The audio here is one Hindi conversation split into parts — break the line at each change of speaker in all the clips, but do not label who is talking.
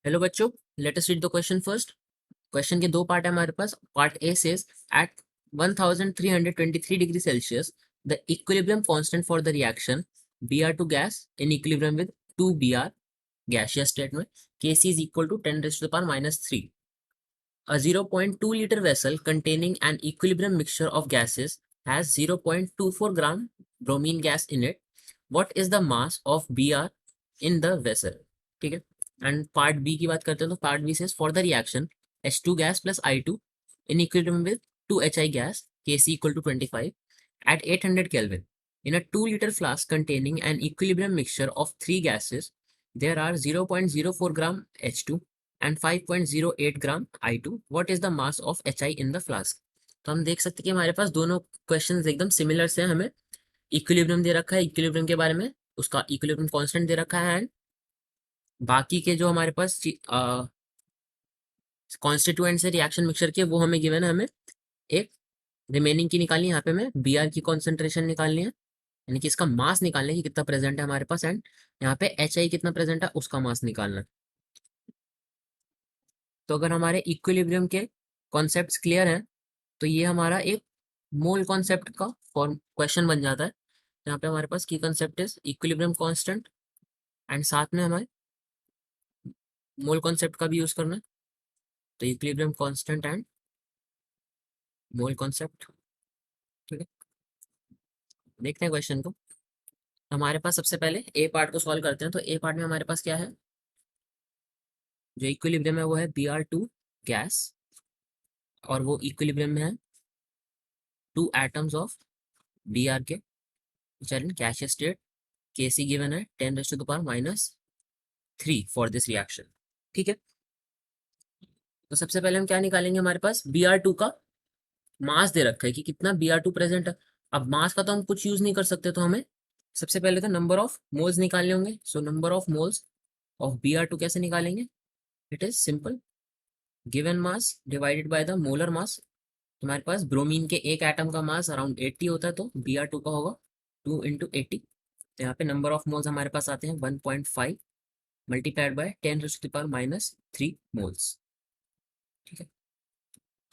हेलो बच्चों, let us read the question first. Question के दो पार्ट है हमारे पास। Part A says at 1323 degree Celsius the equilibrium constant for the reaction Br2 gas in equilibrium with 2Br gaseous state में Kc is equal to 10 raised to the power minus 3. A 0.2 liter vessel containing an equilibrium mixture of gases has 0.24 gram bromine gas in it. What is the mass of Br in the vessel? ठीक है। एंड पार्ट बी की बात करते हैं तो part B says for the reaction H2 gas plus I2 in equilibrium with 2HI gas Kc equal to 25 at 800 Kelvin. In a 2 liter flask containing an equilibrium mixture of three gases, there are 0.04 gram H2 and 5.08 gram I2. What is the mass of HI in the flask? तो हम देख सकते हैं कि हमारे पास दोनों क्वेश्चंस एकदम सिमिलर से हमें इक्विलिब्रियम दे रखा है, इक्विलिब्रियम के बारे में उसका इक्विलिब्रियम कांस्टेंट दे रखा है, एंड बाकी के जो हमारे पास कॉन्स्टिट्यूएंट्स है रिएक्शन मिक्सचर के वो हमें गिवन है। हमें एक रिमेनिंग की निकालनी है, यहाँ पे हमें Br की कॉन्सेंट्रेशन निकालनी है, यानी कि इसका मास निकालना है कि कितना प्रेजेंट है हमारे पास, एंड यहाँ पे HI कितना प्रेजेंट है उसका मास निकालना है। तो अगर हमारे इक्विलिब्रियम के कॉन्सेप्ट्स क्लियर हैं तो ये हमारा एक मोल कॉन्सेप्ट का फॉर्म क्वेश्चन बन जाता है। यहाँ पे हमारे पास की concept is equilibrium constant and साथ में हमें मोल कॉन्सेप्ट का भी यूज करना है। तो equilibrium constant and mole concept, ठीक है। देखते हैं क्वेश्चन को। हमारे पास सबसे पहले ए पार्ट को सॉल्व करते हैं। तो ए पार्ट में हमारे पास क्या है, जो इक्विलिब्रियम है वो है Br2 गैस, और वो इक्विलिब्रियम में है टू एटम्स ऑफ Br के which are in gaseous state. Kc given है 10 raised to the power minus 3 for this reaction, ठीक है। तो सबसे पहले हम क्या निकालेंगे, हमारे पास Br2 का मास दे रखा है कि कितना Br2 प्रेजेंट है। अब मास का तो हम कुछ यूज नहीं कर सकते, तो हमें सबसे पहले तो नंबर ऑफ मोल्स निकालने होंगे। सो number of moles of Br2 कैसे निकालेंगे, it is simple, given mass divided by the molar mass. तुम्हारे पास ब्रोमीन के एक एटम का मास अराउंड 80 होता है, तो Br2 का होगा 2 इंटू 80। तो यहाँ पे नंबर ऑफ मोल्स हमारे पास आते हैं 1.5 multiplied by 10 to the power minus 3 moles, ठीक है।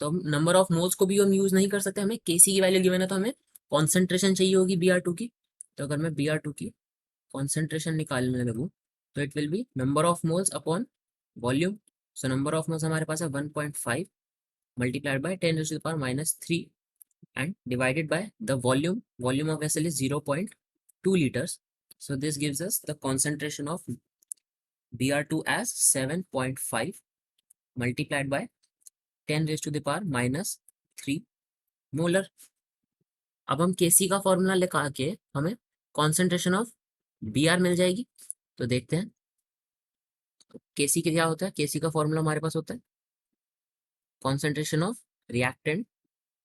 तो हम नंबर ऑफ मोल्स को भी हम यूज नहीं कर सकते, हमें Kc की वैल्यू गिवन है तो हमें कॉन्सेंट्रेशन चाहिए होगी Br2 की। तो अगर मैं Br2 की कॉन्सेंट्रेशन निकालने लगूँ तो it will be number of moles upon volume. So number of moles हमारे पास है 1.5 multiplied by 10 to the power minus 3 and divided by the volume. Volume of vessel is 0.2 liters. So this gives us the concentration of Br2 as 7.5 multiplied by 10 raised to the power minus 3 molar. अब हम Kc का फॉर्मूला लिखा के हमें कॉन्सेंट्रेशन ऑफ Br मिल जाएगी। तो देखते हैं Kc क्या होता है। Kc का फॉर्मूला हमारे पास होता है concentration of reactant,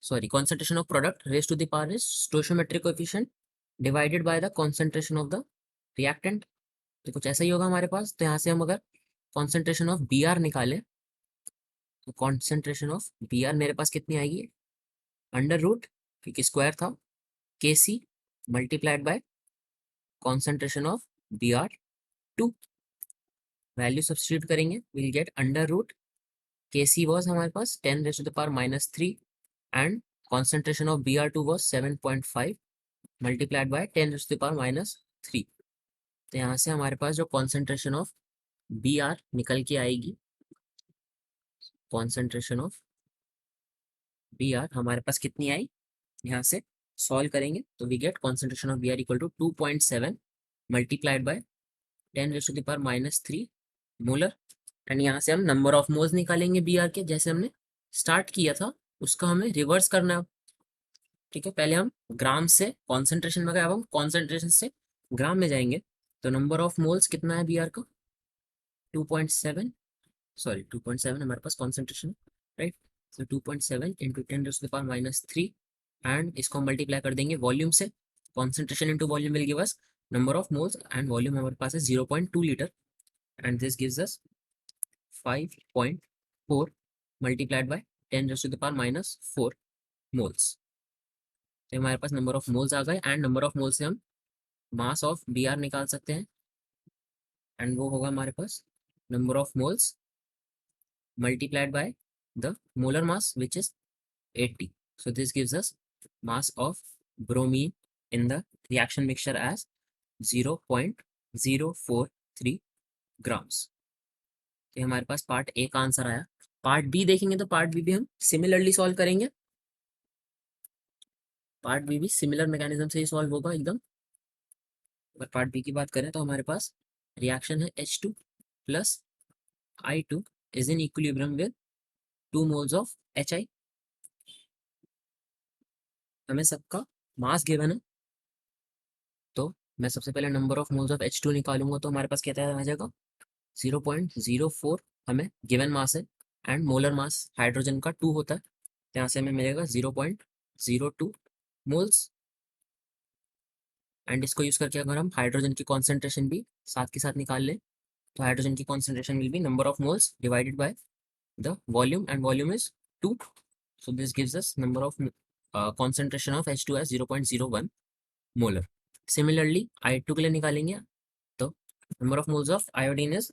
sorry concentration of product raised to the power is stoichiometric coefficient divided by the concentration of the reactant। तो कुछ ऐसा ही होगा हमारे पास। तो यहाँ से हम अगर concentration of Br निकालें तो concentration of Br मेरे पास कितनी आएगी, अंडर रूट, क्योंकि स्क्वायर था, Kc multiplied by concentration of Br2। Value substitute करेंगे, will get under root Kc was हमारे पास 10 raised to the power minus 3 and concentration of Br2 was 7.5 multiplied by 10 raised to the power minus 3। तो यहाँ से हमारे पास जो कॉन्सेंट्रेशन ऑफ Br निकल के आएगी, कॉन्सेंट्रेशन ऑफ Br हमारे पास कितनी आई, यहाँ से सॉल्व करेंगे तो we get concentration of Br equal to 2.7 multiplied by 10 raised to the power minus 3 molar. And यहाँ से हम नंबर ऑफ मोल्स निकालेंगे Br के, जैसे हमने स्टार्ट किया था उसका हमें रिवर्स करना है, ठीक है। पहले हम ग्राम से कॉन्सेंट्रेशन में गए, अब हम कॉन्सेंट्रेशन से ग्राम में जाएंगे। तो नंबर ऑफ मोल्स कितना है Br का, 2.7, सॉरी 2.7 हमारे पास कॉन्सेंट्रेशन, राइट। तो 2.7 into 10 to the power minus 3 and इसको मल्टीप्लाई कर देंगे वॉल्यूम से। Concentration into volume will give us number of moles and volume हमारे पास है 0.2 litre and this gives us 5.4 multiplied by 10 to the power minus 4 moles. तो हमारे पास नंबर ऑफ मोल्स आ गए एंड नंबर ऑफ मोल्स से हम मास ऑफ Br निकाल सकते हैं एंड वो होगा हमारे पास number of moles multiplied by the molar mass, which is 80. So this gives us mass of bromine in the reaction mixture as 0.043 grams. तो हमारे पास पार्ट ए का आंसर आया। पार्ट बी देखेंगे तो पार्ट बी भी हम सिमिलरली सॉल्व करेंगे। पार्ट बी भी सिमिलर मैकेनिज्म से ही सॉल्व होगा एकदम। अगर पार्ट बी की बात करें तो हमारे पास रिएक्शन है H2 plus I2 is in equilibrium with 2 moles of HI। हमें सबका मास गिवन है, तो मैं सबसे पहले number of moles of H2 निकालूंगा, तो हमारे पास क्या आ जाएगा 0.04 हमें गिवन मास है, एंड मोलर मास हाइड्रोजन का 2 होता है, तो यहाँ से हमें मिलेगा 0.02 मोल्स। एंड इसको यूज करके अगर हम हाइड्रोजन की कॉन्सेंट्रेशन भी साथ के साथ निकाल लें, तो हाइड्रोजन की concentration will be number of moles divided by the volume, and volume is 2। So this gives us number of concentration of H2 as 0.01 molar. Similarly I2 के लिए निकालेंगे, तो number of moles of iodine is,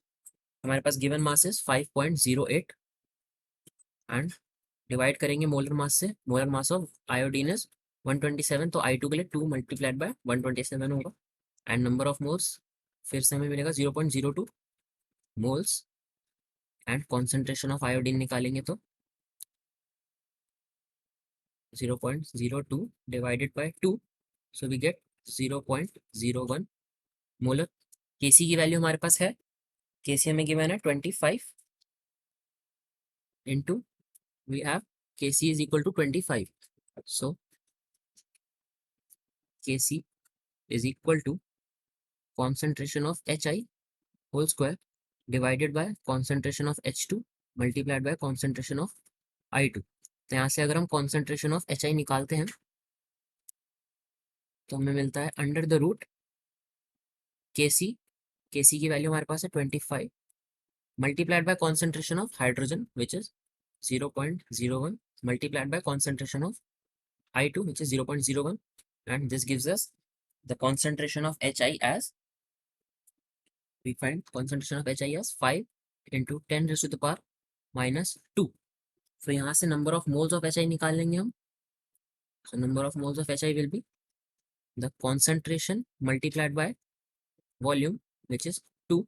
हमारे पास given mass is 5.08 and divide करेंगे मोलर मास से। Molar mass of iodine is 127, तो I2 के लिए 2 मल्टीप्लाइड बाय 127 होगा, एंड नंबर ऑफ मोल्स फिर से हमें मिलेगा 0.02 moles, and concentration of iodine निकालेंगे तो 0.02 divided by 2, so we get 0.01 molar. Kc की वैल्यू हमारे पास है, Kc हमें गिवन है 25 into we have Kc is equal to 25, so Kc is equal to concentration of Hi whole square divided by concentration of H2 multiplied by concentration of I2। तो यहाँ से अगर हम concentration of Hi निकालते हैं तो हमें मिलता है अंडर द रूट Kc की वैल्यू हमारे पास है 25 multiplied by concentration of hydrogen, which is 0.01 multiplied by concentration of I2, which is 0.01, and this gives us the concentration of Hi as, we find concentration of Hi as 5 into 10 raised to the power minus 2। तो यहाँ से number of moles of Hi निकाल लेंगे हम। So number of moles of Hi will be the concentration multiplied by volume, which is 2।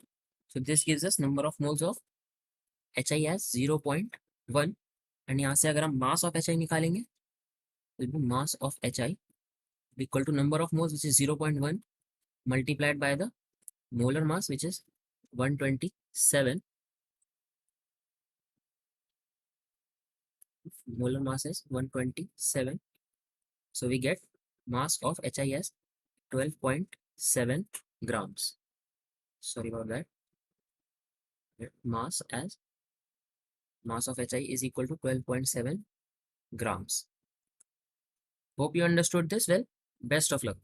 So this gives us number of moles of Hi as 0.1, and यहाँ से अगर हम मास ऑफ Hi निकालेंगे, will be mass of Hi equal to number of moles, which is 0.1 multiplied by the molar mass, which is 127. Molar mass is 127, so we get mass of Hi as 12.7 grams. Sorry about that. Mass of Hi is equal to 12.7 grams. Hope you understood this well. Best of luck.